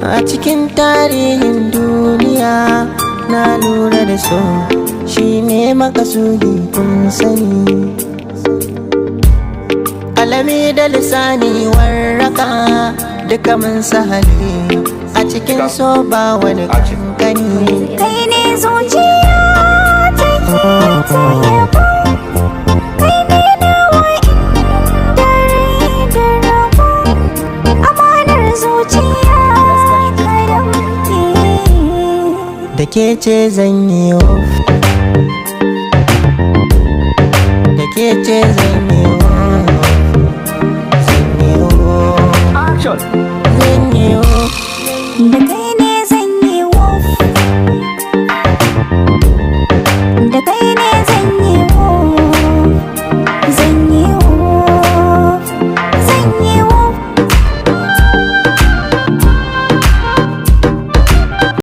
A cikin tarihin duniya na lura da so shi ne makasudi kun sani. Alami da lisani warraka duka mun sahali a cikin so ba wani kankani. Kai ne zuciya take ta yabo, kai ne nawa inda rai da rabo, amanar zuciya ka damke. Da ke ce zan yi wuff, da ke ce zan yi wuff, zan yi wuff, zan yi wuff.